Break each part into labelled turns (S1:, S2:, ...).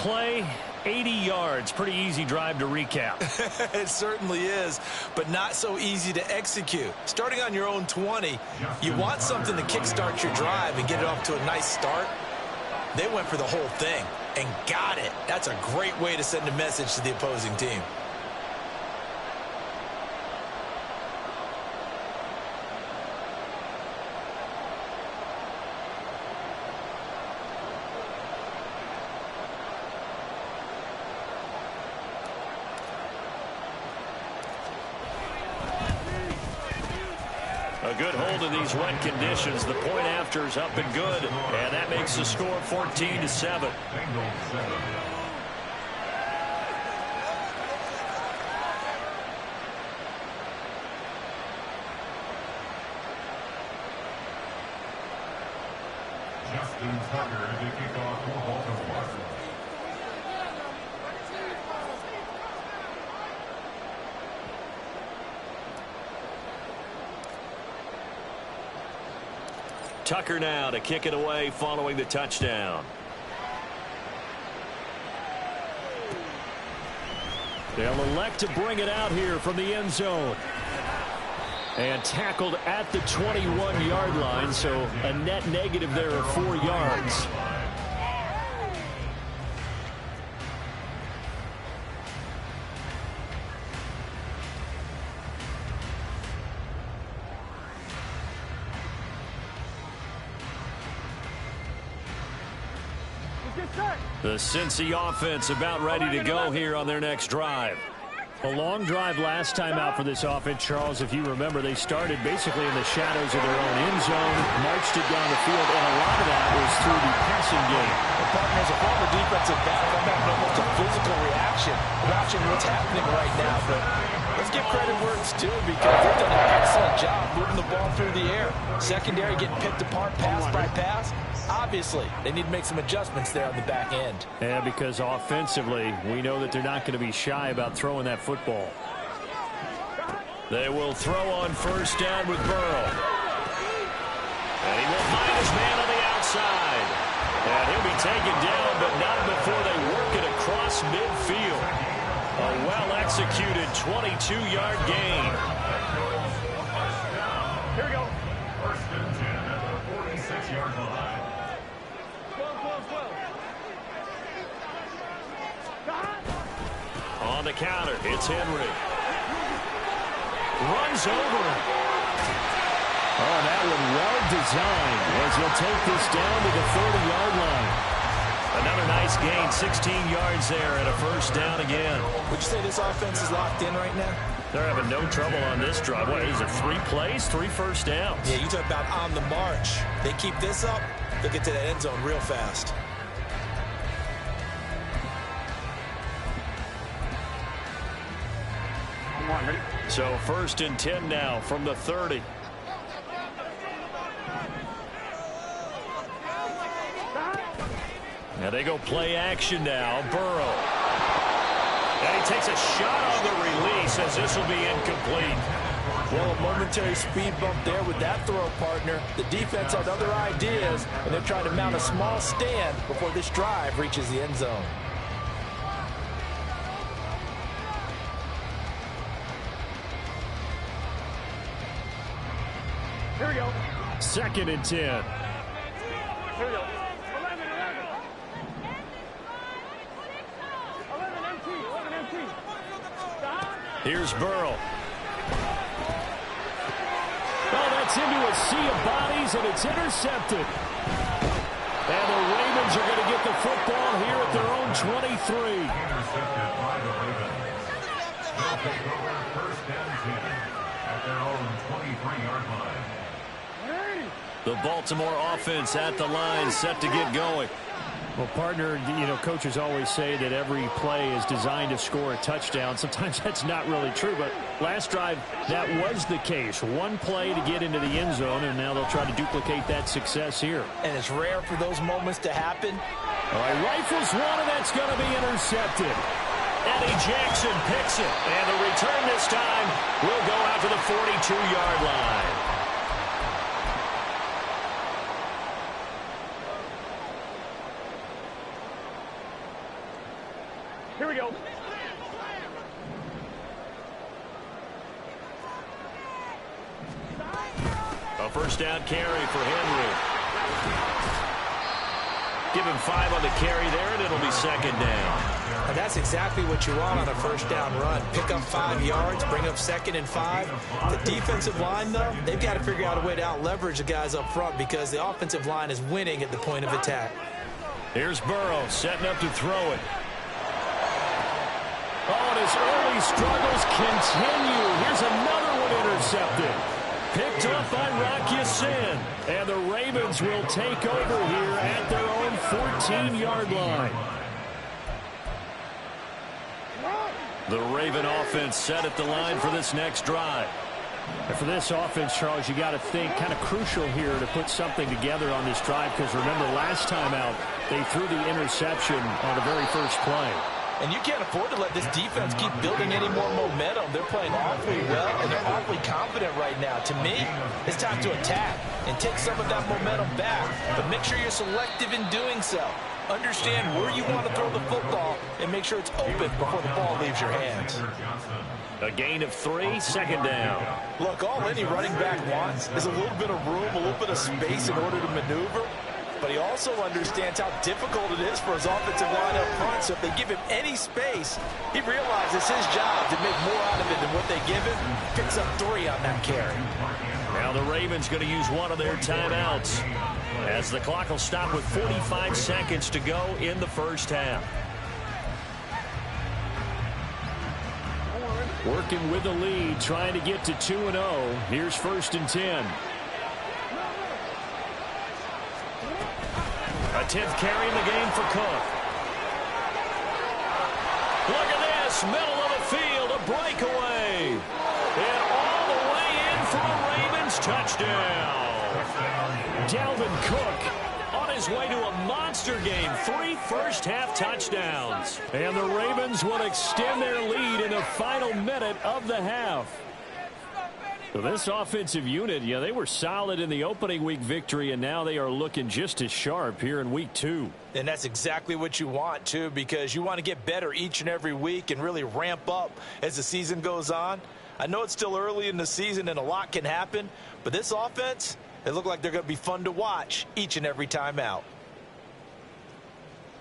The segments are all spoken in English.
S1: play, 80 yards. Pretty easy drive to recap.
S2: It certainly is, but not so easy to execute. Starting on your own 20, you want something to kickstart your drive and get it off to a nice start. They went for the whole thing and got it. That's a great way to send a message to the opposing team.
S1: A good hold in these wet conditions. The point after is up and good, and that makes the score 14-7.
S3: Justin Tucker to kick off for Baltimore.
S1: Tucker now to kick it away following the touchdown. They'll elect to bring it out here from the end zone. And tackled at the 21-yard line, so a net negative there of 4 yards. The Cincy offense about ready to go here on their next drive. A long drive last time out for this offense, Charles. If you remember, they started basically in the shadows of their own end zone, marched it down the field, and a lot of that was through the passing game.
S2: The partner, as a former defensive back, I'm having almost a physical reaction watching what's happening right now. But let's give credit where it's due because they've done an excellent job moving the ball through the air. Secondary getting picked apart pass by pass. Obviously, they need to make some adjustments there on the back end.
S1: Yeah, because offensively, we know that they're not going to be shy about throwing that football. They will throw on first down with Burrow. And he will find his man on the outside. And he'll be taken down, but not before they work it across midfield. A well-executed 22-yard gain.
S3: Here we go. First and 10 at the 46-yard line.
S1: On the counter, it's Henry. Runs over him. Oh, that one well designed as he'll take this down to the 30-yard line. Another nice gain, 16 yards there and a first down again.
S2: Would you say this offense is locked in right now?
S1: They're having no trouble on this drive. What is it, 3 plays, 3 first downs?
S2: Yeah, you talk about on the march. They keep this up, they'll get to that end zone real fast.
S1: So first and 10 now from the 30. Now they go play action now. Burrow. And he takes a shot on the release as this will be incomplete.
S2: Well, a momentary speed bump there with that throw, partner. The defense had other ideas, and they're trying to mount a small stand before this drive reaches the end zone.
S3: Here we go.
S1: Second and 10.
S3: Here we go. 11 empty.
S1: Here's Burrow. Oh, that's into a sea of bodies, and it's intercepted. And the Ravens are going to get the football here at their own 23.
S3: Intercepted by the Ravens. They'll take over first and 10 at their own 23-yard line.
S1: The Baltimore offense at the line, set to get going. Well, partner, you know, coaches always say that every play is designed to score a touchdown. Sometimes that's not really true, but last drive, that was the case. One play to get into the end zone, and now they'll try to duplicate that success here.
S2: And it's rare for those moments to happen.
S1: All right, rifles one, and that's going to be intercepted. Eddie Jackson picks it, and the return this time will go out to the 42-yard line. Here we go. A first down carry for Henry. Give him 5 on the carry there, and it'll be second down.
S2: And that's exactly what you want on a first down run. Pick up 5 yards, bring up 2nd and 5. The defensive line, though, they've got to figure out a way to out-leverage the guys up front because the offensive line is winning at the point of attack.
S1: Here's Burrow setting up to throw it. Oh, and his early struggles continue. Here's another one intercepted. Picked up by Rock Ya-Sin. And the Ravens will take over here at their own 14-yard line. The Raven offense set at the line for this next drive. And for this offense, Charles, you got to think kind of crucial here to put something together on this drive because remember last time out they threw the interception on the very first play.
S2: And you can't afford to let this defense keep building any more momentum. They're playing awfully well, and they're awfully confident right now. To me, it's time to attack and take some of that momentum back. But make sure you're selective in doing so. Understand where you want to throw the football and make sure it's open before the ball leaves your hands.
S1: A gain of 3, second down.
S2: Look, all any running back wants is a little bit of room, a little bit of space in order to maneuver. But he also understands how difficult it is for his offensive line up front. So if they give him any space, he realizes it's his job to make more out of it than what they give him. Picks up 3 on that carry.
S1: Now the Ravens going to use one of their timeouts as the clock will stop with 45 seconds to go in the first half. Working with the lead, trying to get to 2-0. Here's 1st and 10. A 10th carry in the game for Cook. Look at this, middle of the field, a breakaway. And all the way in for a Ravens touchdown. Dalvin Cook on his way to a monster game. 3 first-half touchdowns. And the Ravens will extend their lead in the final minute of the half. So this offensive unit, yeah, they were solid in the opening week victory, and now they are looking just as sharp here in week 2.
S2: And that's exactly what you want, too, because you want to get better each and every week and really ramp up as the season goes on. I know it's still early in the season and a lot can happen, but this offense, they look like they're going to be fun to watch each and every time out.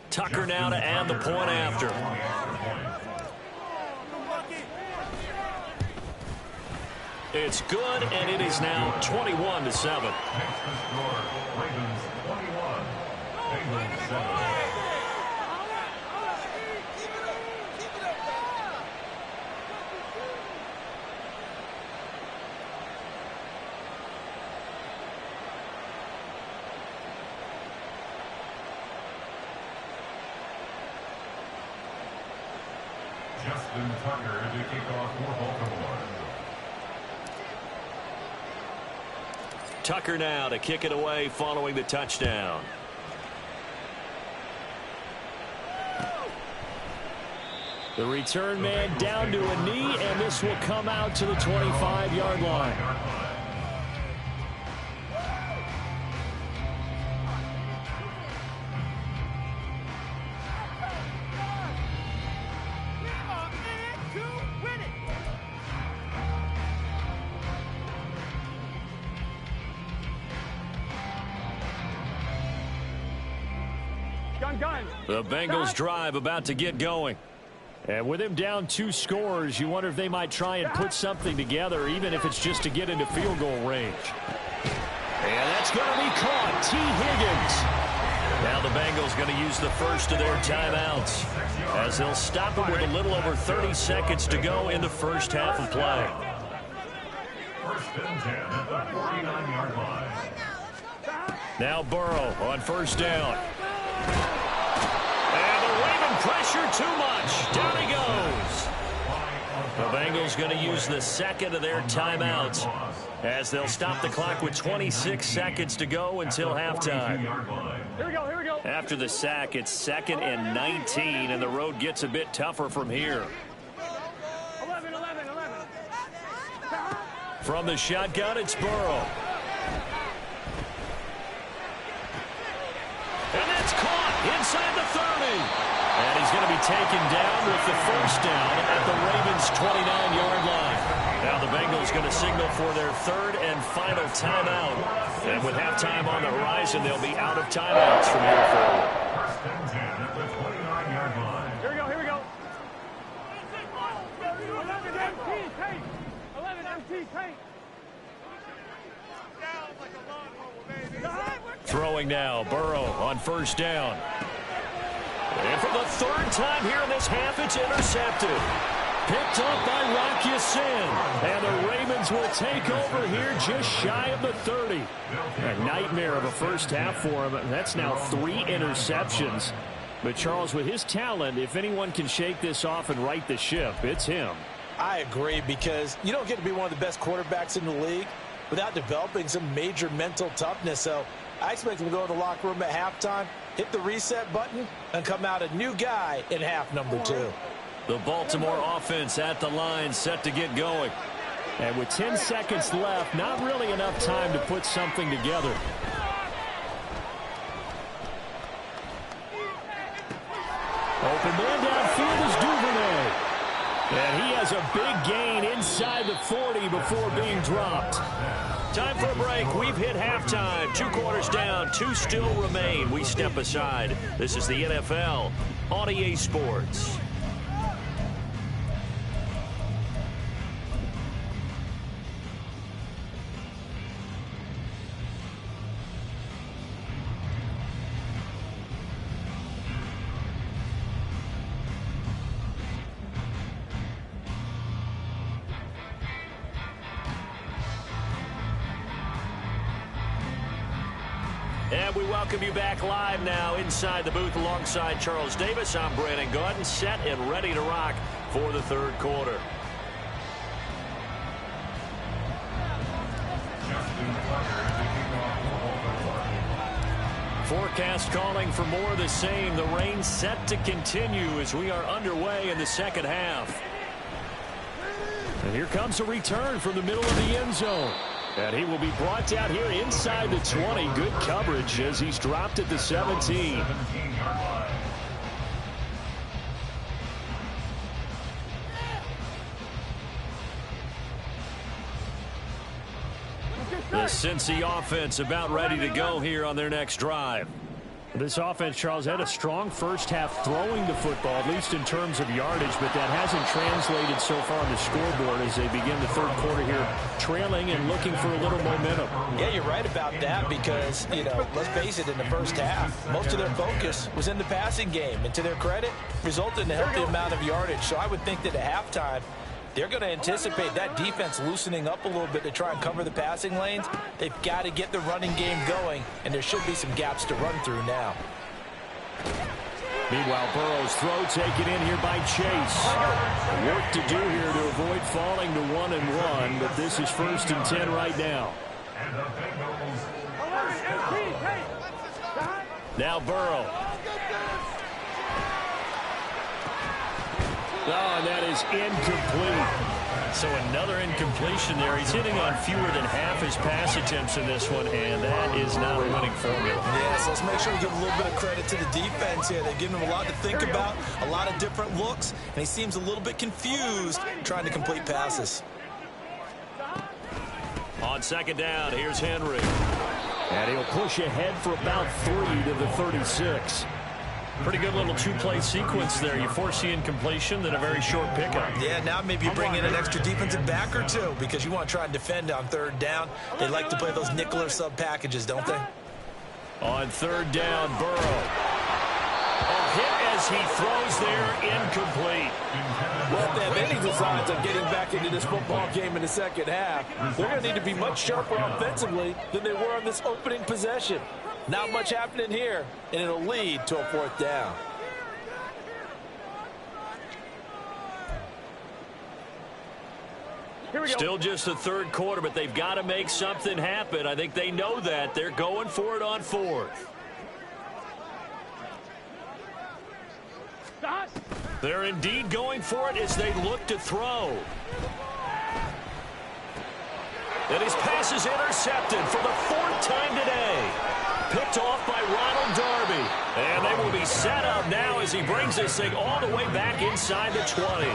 S1: Tucker now to add the point after. It's good, and it is now 21-7.
S3: Next to score, Ravens 21, Bengals 7. Justin Tucker to kick off for Baltimore.
S1: Tucker now to kick it away following the touchdown. The return man down to a knee, and this will come out to the 25-yard line. The Bengals drive about to get going. And with him down 2 scores, you wonder if they might try and put something together, even if it's just to get into field goal range. And that's going to be caught. T. Higgins. Now the Bengals going to use the first of their timeouts as they'll stop it with a little over 30 seconds to go in the first half of play.
S3: 1st and 10 at the 49-yard line.
S1: Now Burrow on 1st down. And the Raven pressure too much. Down he goes. The Bengals going to use the second of their timeouts as they'll stop the clock with 26 seconds to go until halftime.
S4: Here we go.
S1: After the sack, it's 2nd and 19, and the road gets a bit tougher from here.
S4: 11.
S1: From the shotgun, it's Burrow. And that's caught inside the 30. And he's is going to be taken down with the first down at the Ravens' 29-yard line. Now the Bengals going to signal for their third and final timeout. And with halftime on the horizon, they'll be out of timeouts from here forward.
S3: First and 10 at the 29-yard line.
S4: Here we go, here we go. 11 MT paint. 11 MT paint.
S1: Throwing now, Burrow on first down. And for the third time here in this half, it's intercepted. Picked up by Rock Ya-Sin. And the Ravens will take over here just shy of the 30. A nightmare of a first half for him. That's now 3 interceptions. But Charles, with his talent, if anyone can shake this off and right the ship, it's him.
S2: I agree, because you don't get to be one of the best quarterbacks in the league without developing some major mental toughness. So I expect him to go in the locker room at halftime, hit the reset button, and come out a new guy in half number 2.
S1: The Baltimore offense at the line, set to get going. And with 10 seconds left, not really enough time to put something together. Open man downfield is Duvernay. And he has a big gain inside the 40 before being dropped. Time for a break. We've hit halftime. 2 quarters down, 2 still remain. We step aside. This is the NFL on EA Sports. And we welcome you back live now inside the booth alongside Charles Davis. I'm Brandon Gaudin, set and ready to rock for the third quarter. Forecast calling for more of the same. The rain set to continue as we are underway in the second half. And here comes a return from the middle of the end zone. And he will be brought down here inside the 20. Good coverage as he's dropped at the 17. The Cincy offense about ready to go here on their next drive. This offense, Charles, had a strong first half throwing the football, at least in terms of yardage, but that hasn't translated so far on the scoreboard as they begin the third quarter here, trailing and looking for a little momentum.
S2: Yeah, you're right about that because, let's face it, in the first half, most of their focus was in the passing game. And to their credit, resulted in a healthy amount of yardage. So I would think that at halftime, they're going to anticipate that defense loosening up a little bit to try and cover the passing lanes. They've got to get the running game going, and there should be some gaps to run through now.
S1: Meanwhile, Burrow's throw taken in here by Chase. Work to do here to avoid falling to 1-1, but this is 1st and 10 right now. Now Burrow. Oh, and that is incomplete. So another incompletion there. He's hitting on fewer than half his pass attempts in this one, and that is not a winning formula.
S2: Yeah, so let's make sure we give a little bit of credit to the defense here. They've given him a lot to think about, a lot of different looks, and he seems a little bit confused trying to complete passes.
S1: On second down, here's Henry. And he'll push ahead for about 3 to the 36. Pretty good little 2-play sequence there. You force the incompletion, then a very short pickup.
S2: Yeah, now maybe you bring in an extra defensive back or 2 because you want to try and defend on third down. They like to play those nickel or sub packages, don't they?
S1: On third down, Burrow. A hit as he throws there, incomplete.
S5: Well, if they have any designs on getting back into this football game in the second half, they're going to need to be much sharper offensively than they were on this opening possession. Not much happening here, and it'll lead to a 4th down.
S1: Still just the third quarter, but they've got to make something happen. I think they know that. They're going for it on 4th. They're indeed going for it as they look to throw. And his pass is intercepted for the 4th time today. picked off by Ronald Darby. And they will be set up now as he brings this thing all the way back inside the 20.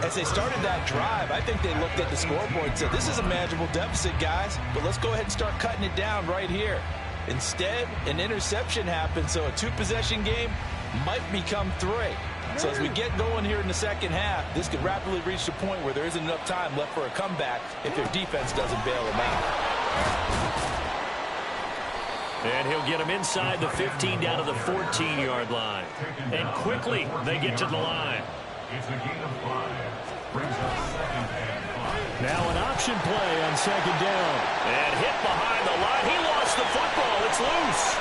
S2: As they started that drive, I think they looked at the scoreboard and said, this is a manageable deficit, guys, but let's go ahead and start cutting it down right here. Instead, an interception happened, so a two-possession game might become 3. So as we get going here in the second half, this could rapidly reach the point where there isn't enough time left for a comeback if their defense doesn't bail them out.
S1: And he'll get him inside the 15 down to the 14-yard line. And quickly, they get to the line.
S3: It's a gain of 5. Brings up 2nd and 5.
S1: Now an option play on 2nd down. And hit behind the line. He lost the football. It's loose.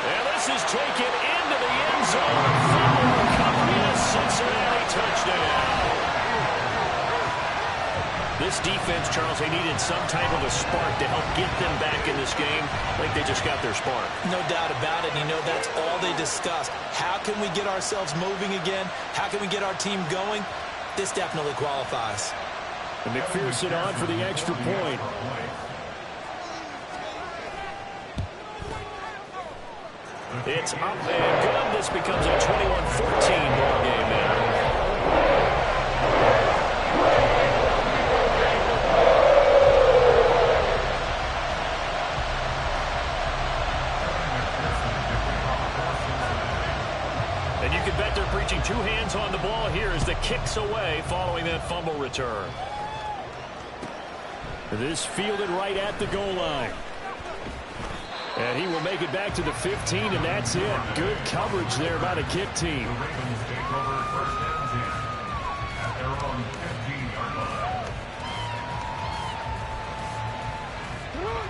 S1: And this is taken into the end zone. Fumble recovery and a Cincinnati touchdown. This defense, Charles, they needed some type of a spark to help get them back in this game. I think they just got their spark.
S2: No doubt about it. You know, that's all they discussed. How can we get ourselves moving again? How can we get our team going? This definitely qualifies.
S1: And McPherson on for the extra point. It's up and good. This becomes a 21-14 ball game now. And you can bet they're preaching 2 hands on the ball here as the kick's away following that fumble return. This fielded right at the goal line. And he will make it back to the 15, and that's it. Good coverage there by the kick team.
S3: The Ravens take over 1st and 10 at their own 15-yard line.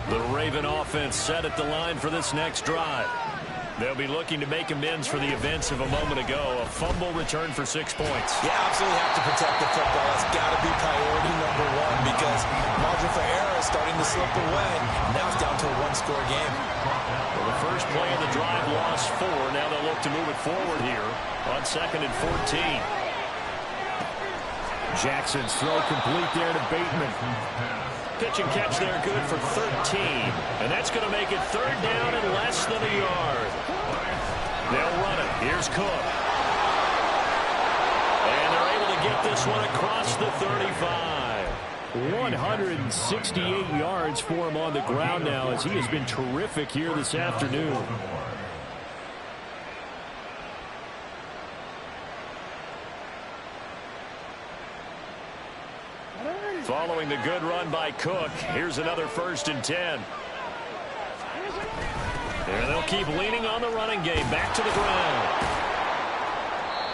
S1: The Raven offense set at the line for this next drive. They'll be looking to make amends for the events of a moment ago. A fumble return for 6 points.
S2: You absolutely have to protect the football. That's got to be priority number 1 because margin for error is starting to slip away. Now it's down to a 1-score game.
S1: Well, the first play of the drive lost 4. Now they'll look to move it forward here on 2nd and 14. Jackson's throw complete there to Bateman. Pitch and catch there good for 13. And that's going to make it 3rd down and less than a yard. They'll run it. Here's Cook. And they're able to get this one across the 35. 168 yards for him on the ground now as he has been terrific here this afternoon. Following the good run by Cook, here's another 1st and 10. And they'll keep leaning on the running game. Back to the ground.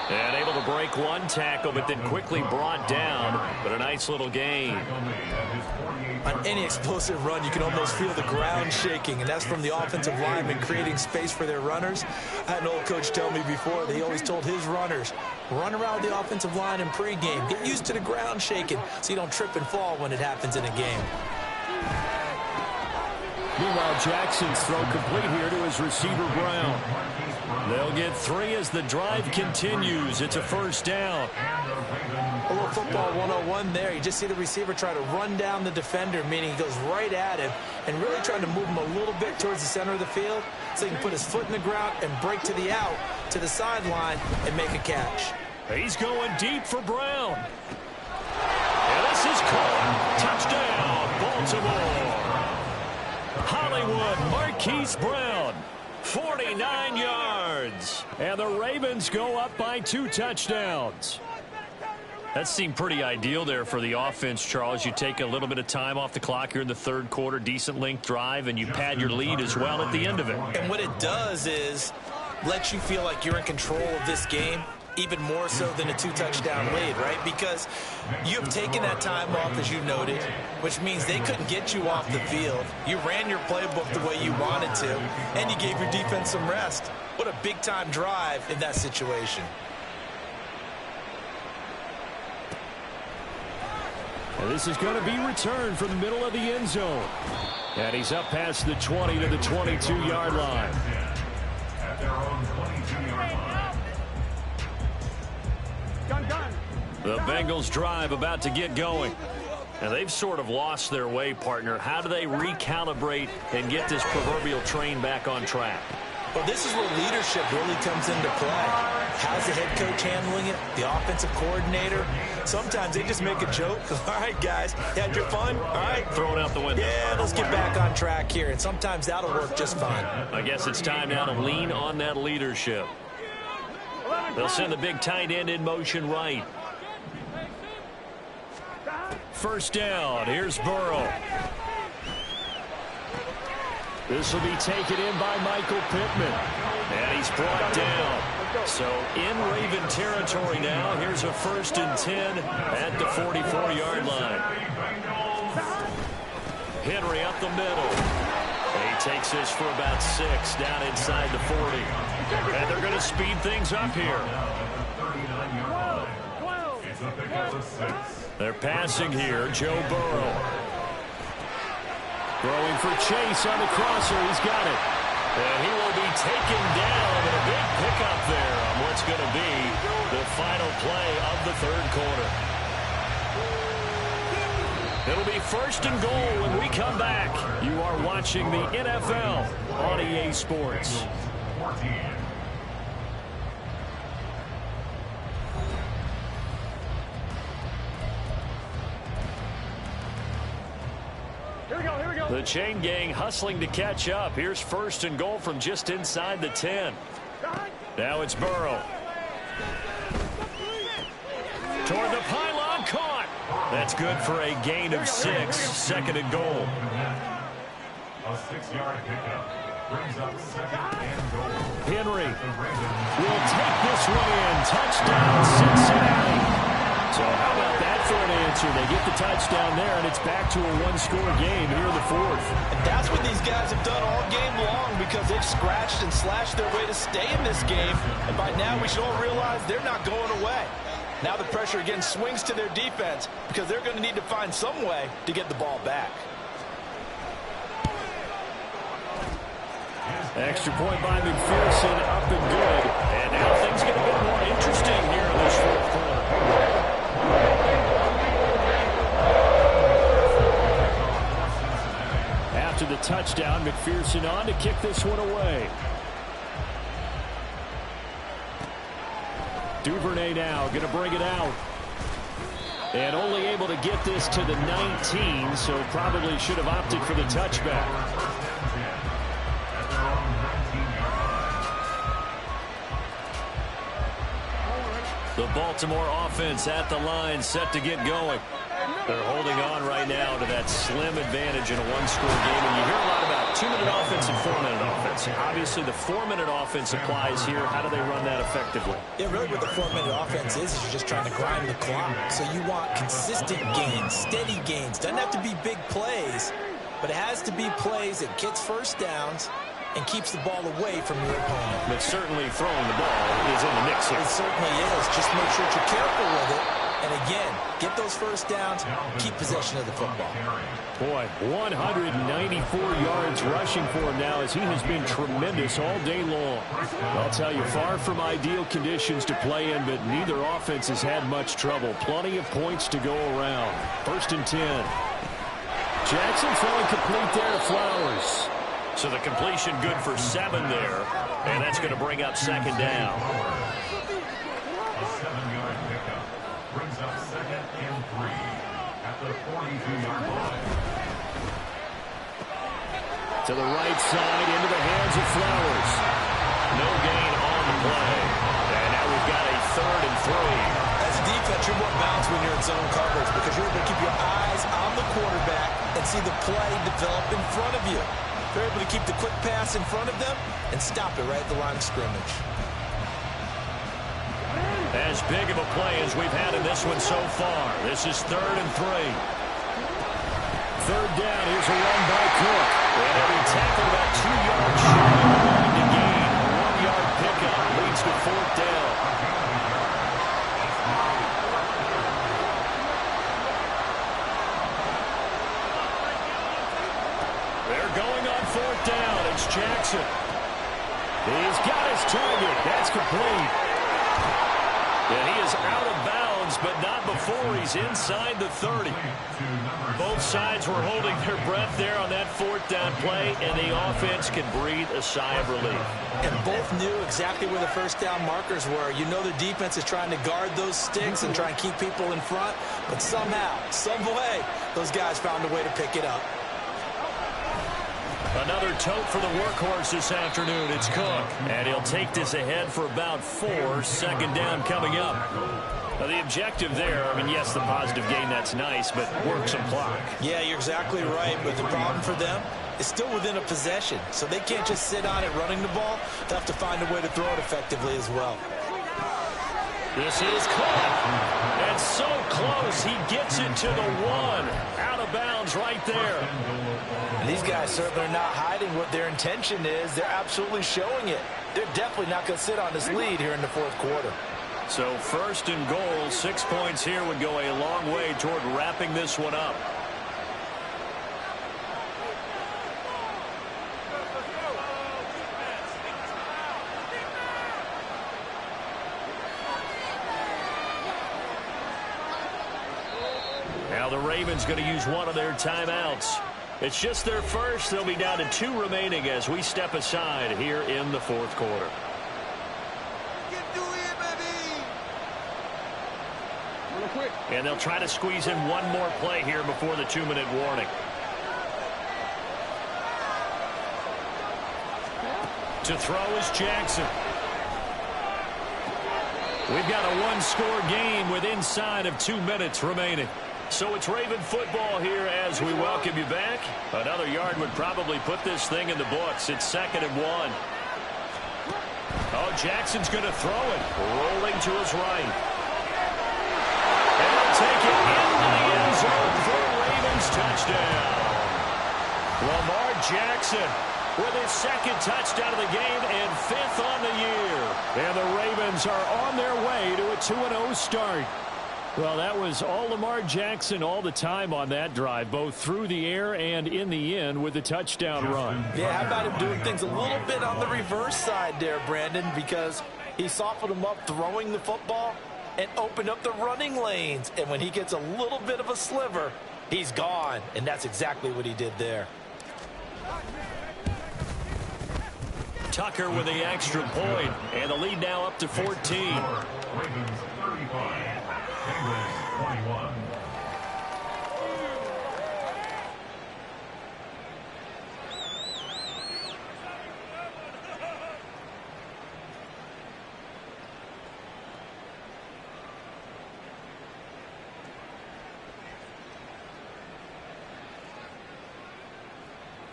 S1: And able to break one tackle, but then quickly brought down. But a nice little gain.
S2: On any explosive run, you can almost feel the ground shaking, and that's from the offensive linemen creating space for their runners. I had an old coach tell me before that he always told his runners, run around the offensive line in pregame. Get used to the ground shaking so you don't trip and fall when it happens in a game.
S1: Meanwhile, Jackson's throw complete here to his receiver, Brown. They'll get 3 as the drive continues. It's a 1st down.
S2: A little football 101 there. You just see the receiver try to run down the defender, meaning he goes right at him and really trying to move him a little bit towards the center of the field so he can put his foot in the ground and break to the out, to the sideline, and make a catch.
S1: He's going deep for Brown. And this is caught. Touchdown, Baltimore. Hollywood Marquise Brown, 49 yards. And the Ravens go up by 2 touchdowns. That seemed pretty ideal there for the offense, Charles. You take a little bit of time off the clock here in the 3rd quarter, decent length drive, and you pad your lead as well at the end of it.
S2: And what it does is let you feel like you're in control of this game, even more so than a 2-touchdown lead, right? Because you have taken that time off, as you noted, which means they couldn't get you off the field. You ran your playbook the way you wanted to, and you gave your defense some rest. What a big-time drive in that situation.
S1: And this is going to be returned from the middle of the end zone. And he's up past the 20 to the 22-yard line.
S3: At their own 22-yard line.
S4: Gun.
S1: The Bengals drive about to get going. Now, they've sort of lost their way, partner. How do they recalibrate and get this proverbial train back on track?
S2: Well, this is where leadership really comes into play. How's the head coach handling it? The offensive coordinator? Sometimes they just make a joke. All right, guys, had your fun? All right.
S1: Throw it out the window.
S2: Yeah, let's get back on track here. And sometimes that'll work just fine.
S1: I guess it's time now to lean on that leadership. They'll send the big tight end in motion right. First down. Here's Burrow. This will be taken in by Michael Pittman. And he's brought down. So in Raven territory now. Here's a 1st and 10 at the 44-yard line. Henry up the middle. He takes this for about 6 down inside the 40. And they're going to speed things up here. They're passing here. Joe Burrow. Throwing for Chase on the crosser. He's got it. And he will be taken down. And a big pickup there on what's going to be the final play of the 3rd quarter. It'll be 1st and goal when we come back. You are watching the NFL on EA Sports. The chain gang hustling to catch up. Here's 1st and goal from just inside the 10. Now it's Burrow. Toward the pylon, caught. That's good for a gain of 6. 2nd and goal.
S3: A 6-yard pickup brings up 2nd and goal.
S1: Henry will take this one in. Touchdown, Cincinnati. So how about that for an answer? They get the touchdown there, and it's back to a 1-score game here in the 4th.
S2: And that's what these guys have done all game long because they've scratched and slashed their way to stay in this game. And by now, we should all realize they're not going away. Now the pressure again swings to their defense because they're going to need to find some way to get the ball back.
S1: Extra point by McPherson, up and good. And now things get a bit more interesting here in this 4th quarter. After the touchdown, McPherson on to kick this one away. Duvernay now going to bring it out. And only able to get this to the 19, so probably should have opted for the touchback. The Baltimore offense at the line, set to get going. They're holding on right now to that slim advantage in a 1-score game. And you hear a lot about 2-minute offense and 4-minute offense. Obviously, the 4-minute offense applies here. How do they run that effectively?
S2: Yeah, really what the 4-minute offense is you're just trying to grind the clock. So you want consistent gains, steady gains. Doesn't have to be big plays, but it has to be plays that gets first downs and keeps the ball away from your opponent.
S1: But certainly throwing the ball is in the mix here.
S2: It certainly is. Just make sure that you're careful with it. And again, get those first downs, keep possession of the football.
S1: Boy, 194 yards rushing for him now as he has been tremendous all day long. I'll tell you, far from ideal conditions to play in, but neither offense has had much trouble. Plenty of points to go around. 1st and 10. Jackson throwing complete there to Flowers. So the completion good for 7 there, and that's going to bring up 2nd down.
S3: A 7-yard pickup brings up 2nd and 3 at the 42-yard line.
S1: To the right side, into the hands of Flowers. No gain on the play. And now we've got a 3rd and 3.
S2: As a defense, you're more balanced when you're in zone coverage because you're able to keep your eyes on the quarterback and see the play develop in front of you. They're able to keep the quick pass in front of them and stop it right at the line of scrimmage.
S1: As big of a play as we've had in this one so far. This is 3rd and 3. 3rd down. Here's a run by Cook. And every tackle about 2 yards shy of the line to gain. A 1-yard pickup leads to 4th down. They're going on 4th down. It's Jackson. He's got his target. That's complete. And he is out of bounds downs, but not before he's inside the 30. Both sides were holding their breath there on that fourth down play, and the offense can breathe a sigh of relief.
S2: And both knew exactly where the first down markers were. You know the defense is trying to guard those sticks and try and keep people in front, but somehow, some way, those guys found a way to pick it up.
S1: Another tote for the workhorse this afternoon. It's Cook, and he'll take this ahead for about 4. Second down coming up. Now, the objective there, I mean, yes, the positive gain, that's nice, but work some clock.
S2: Yeah, you're exactly right, but the problem for them is still within a possession, so they can't just sit on it running the ball. They'll have to find a way to throw it effectively as well.
S1: This is caught, and so close, he gets it to the 1. Out of bounds right there.
S2: And these guys certainly are not hiding what their intention is. They're absolutely showing it. They're definitely not going to sit on this lead here in the fourth quarter.
S1: So first and goal, 6 points here would go a long way toward wrapping this one up. Now the Ravens going to use one of their timeouts. It's just their first. They'll be down to 2 remaining as we step aside here in the fourth quarter. And they'll try to squeeze in one more play here before the 2-minute warning. To throw is Jackson. We've got a one-score game with inside of 2 minutes remaining. So it's Raven football here as we welcome you back. Another yard would probably put this thing in the books. It's 2nd and 1. Oh, Jackson's going to throw it. Rolling to his right. And he'll take it into the end zone for a Ravens touchdown. Lamar Jackson with his 2nd touchdown of the game and 5th on the year. And the Ravens are on their way to a 2-0 start. Well, that was all Lamar Jackson all the time on that drive, both through the air and in the end with the touchdown run.
S2: Yeah, how about him doing things a little bit on the reverse side there, Brandon, because he softened him up throwing the football and opened up the running lanes. And when he gets a little bit of a sliver, he's gone. And that's exactly what he did there.
S1: Tucker with the extra point, and the lead now up to 14.
S3: Ravens 35. Penguins 21.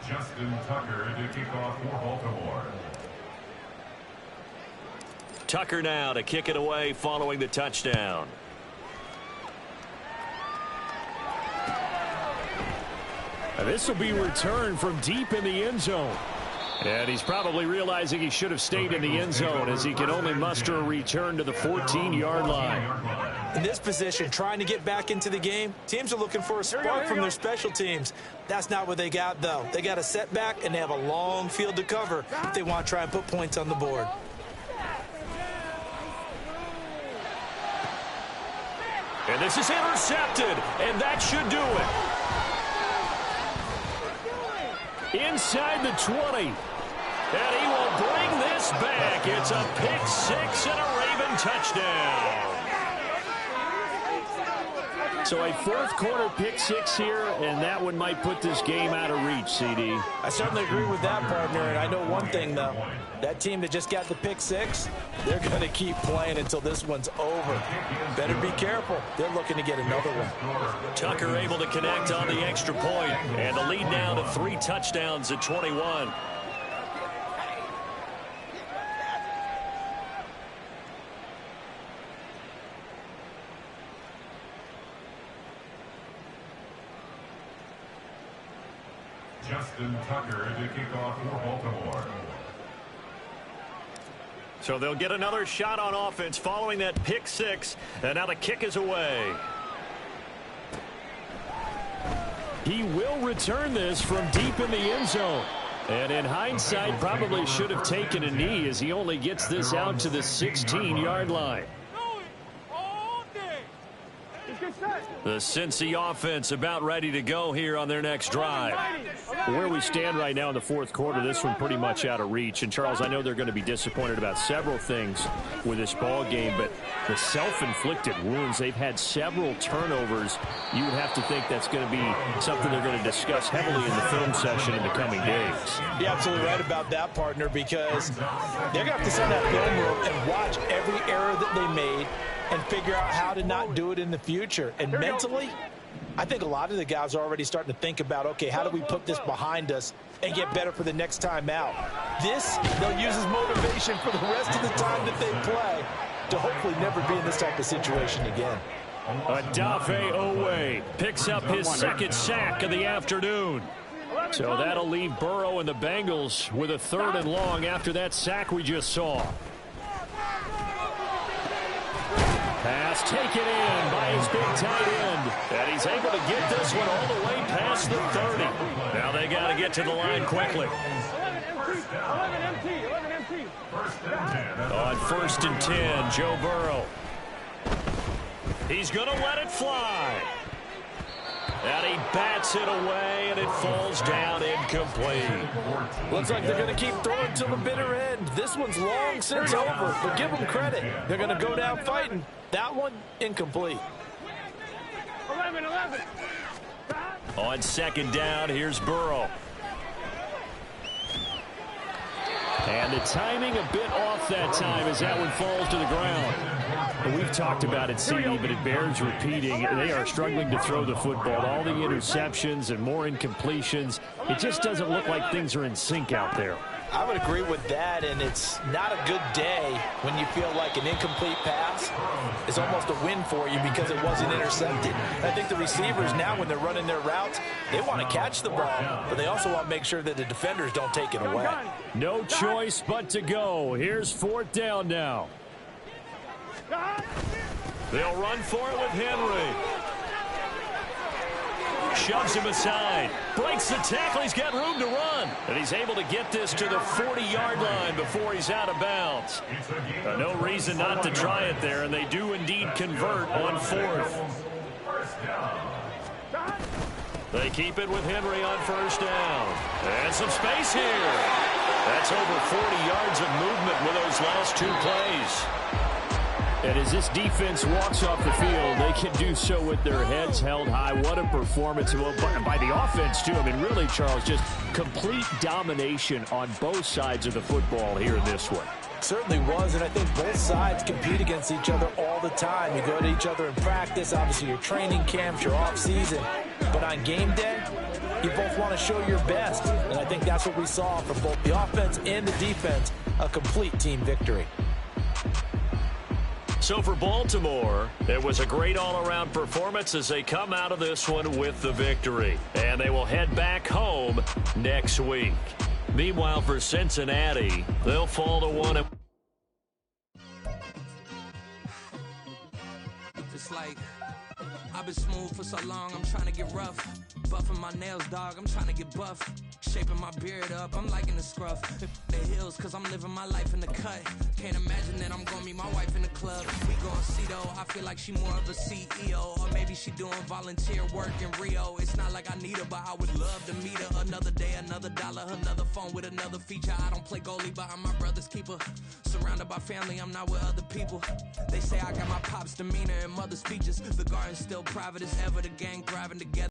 S3: Justin Tucker to kick off for Baltimore.
S1: Tucker now to kick it away following the touchdown. This will be returned from deep in the end zone. And he's probably realizing he should have stayed in the end zone as he can only muster a return to the 14-yard line.
S2: In this position, trying to get back into the game, teams are looking for a spark from their special teams. That's not what they got, though. They got a setback, and they have a long field to cover if they want to try and put points on the board.
S1: And this is intercepted, and that should do it. Inside the 20. And he will bring this back. It's a pick six and a Raven touchdown. So a fourth quarter pick six here, and that one might put this game out of reach, CD.
S2: I certainly agree with that, partner, and I know one thing, though. That team that just got the pick six, they're going to keep playing until this one's over. Better be careful. They're looking to get another one.
S1: Tucker able to connect on the extra point, and the lead now to 3 touchdowns at 21.
S3: Justin Tucker to kick off for Baltimore.
S1: So they'll get another shot on offense following that pick six, and now the kick is away. He will return this from deep in the end zone. And in hindsight, probably should have taken a knee as he only gets this out to the 16-yard line. The Cincy offense about ready to go here on their next drive. Where we stand right now in the fourth quarter, this one pretty much out of reach. And, Charles, I know they're going to be disappointed about several things with this ball game, but the self-inflicted wounds, they've had several turnovers. You would have to think that's going to be something they're going to discuss heavily in the film session in the coming days.
S2: You're absolutely right about that, partner, because they're going to have to sit in that film room and watch every error that they made and figure out how to not do it in the future. And mentally, I think a lot of the guys are already starting to think about, okay, how do we put this behind us and get better for the next time out? This, they'll use as motivation for the rest of the time that they play to hopefully never be in this type of situation again.
S1: Odafe Oweh picks up his second sack of the afternoon. So that'll leave Burrow and the Bengals with a 3rd and long after that sack we just saw. Pass taken in by his big tight end. And he's able to get this one all the way past the 30. Now they got to get to the line quickly.
S4: 11 MT.
S1: On 1st and 10, Joe Burrow. He's going to let it fly. And he bats it away, and it falls down incomplete.
S5: Looks like they're going to keep throwing till the bitter end. This one's long since over, but give them credit. They're going to go down fighting. That one, incomplete.
S4: 11.
S1: On 2nd down, here's Burrow. And the timing a bit off that time as that one falls to the ground. But we've talked about it, CD, but it bears repeating. They are struggling to throw the football. All the interceptions and more incompletions. It just doesn't look like things are in sync out there.
S2: I would agree with that, and it's not a good day when you feel like an incomplete pass is almost a win for you because it wasn't intercepted. I think the receivers now, when they're running their routes, they want to catch the ball, but they also want to make sure that the defenders don't take it away.
S1: No choice but to go. Here's 4th down now. They'll run for it with Henry. Shoves him aside. Breaks the tackle. He's got room to run. And he's able to get this to the 40-yard line before he's out of bounds. No reason not to try it there, and they do indeed convert on 4th. They keep it with Henry on 1st down. And some space here. That's over 40 yards of movement with those last 2 plays. And as this defense walks off the field, they can do so with their heads held high. What a performance by the offense, too. I mean, really, Charles, just complete domination on both sides of the football here in this one.
S2: Certainly was, and I think both sides compete against each other all the time. You go to each other in practice, obviously your training camps, your off-season. But on game day, you both want to show your best. And I think that's what we saw from both the offense and the defense, a complete team victory.
S1: So for Baltimore, it was a great all-around performance as they come out of this one with the victory. And they will head back home next week. Meanwhile, for Cincinnati, they'll fall to 1.
S6: It's like I've been smooth for so long, I'm trying to get rough. Buffing my nails, dog, I'm trying to get buff. Shaping my beard up, I'm liking the scruff. The hills, cause I'm living my life in the cut. Can't imagine that I'm gonna meet my wife in the club. We gon' see though, I feel like she more of a CEO. Or maybe she doing volunteer work in Rio. It's not like I need her, but I would love to meet her. Another day, another dollar, another phone with another feature. I don't play goalie, but I'm my brother's keeper. Surrounded by family, I'm not with other people. They say I got my pop's demeanor and mother's features. The garden's still private as ever, the gang thriving together.